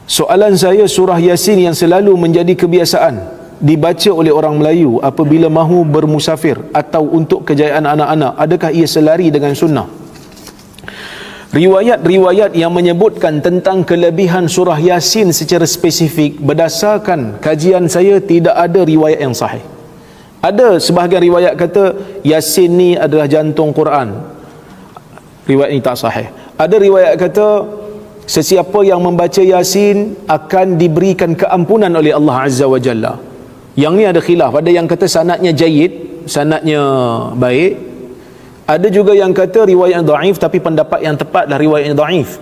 Soalan saya, surah Yasin yang selalu menjadi kebiasaan dibaca oleh orang Melayu apabila mahu bermusafir atau untuk kejayaan anak-anak, adakah ia selari dengan sunnah? Riwayat-riwayat yang menyebutkan tentang kelebihan surah Yasin secara spesifik, berdasarkan kajian saya tidak ada riwayat yang sahih. Ada sebahagian riwayat kata Yasin ni adalah jantung Quran. Riwayat ini tak sahih. Ada riwayat kata sesiapa yang membaca Yasin akan diberikan keampunan oleh Allah Azza wa Jalla. Yang ni ada khilaf. Ada yang kata sanadnya jayyid, sanadnya baik. Ada juga yang kata riwayat yang dhaif, tapi pendapat yang tepat adalah riwayat yang dhaif.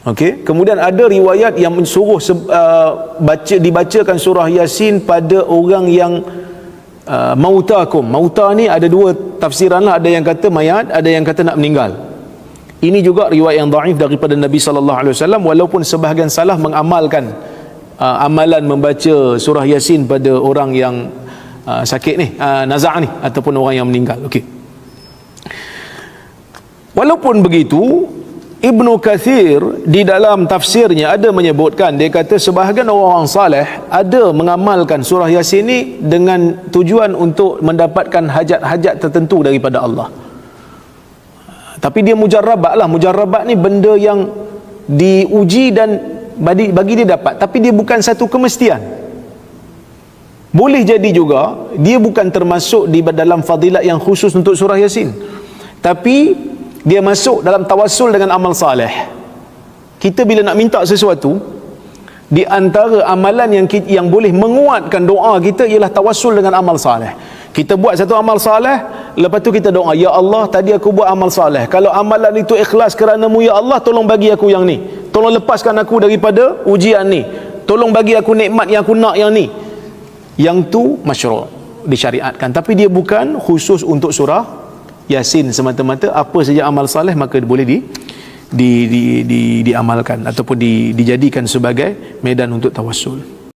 Okey. Kemudian ada riwayat yang mensuruh dibacakan surah Yasin pada orang yang mautakum. Mauta ni ada dua tafsiran lah. Ada yang kata mayat, ada yang kata nak meninggal. Ini juga riwayat yang dhaif daripada Nabi sallallahu alaihi wasallam, walaupun sebahagian salah mengamalkan amalan membaca surah Yasin pada orang yang sakit ni, nazak ni, ataupun orang yang meninggal. Okey. Walaupun begitu, Ibnu Kathir di dalam tafsirnya ada menyebutkan, dia kata sebahagian orang saleh ada mengamalkan surah Yasin ni dengan tujuan untuk mendapatkan hajat-hajat tertentu daripada Allah. Tapi dia mujarrabat lah. Mujarrabat ni benda yang diuji dan bagi dia dapat, tapi dia bukan satu kemestian. Boleh jadi juga dia bukan termasuk di dalam fadilat yang khusus untuk surah Yasin, tapi dia masuk dalam tawassul dengan amal saleh. Kita bila nak minta sesuatu, di antara amalan yang boleh menguatkan doa kita ialah tawassul dengan amal saleh. Kita buat satu amal saleh, lepas tu kita doa, ya Allah, tadi aku buat amal saleh, kalau amalan itu ikhlas kerana-Mu ya Allah, tolong bagi aku yang ni, tolong lepaskan aku daripada ujian ni, tolong bagi aku nikmat yang aku nak yang ni. Yang tu masyru', disyariatkan, tapi dia bukan khusus untuk surah Yasin semata-mata. Apa saja amal saleh maka boleh diamalkan ataupun dijadikan sebagai medan untuk tawassul.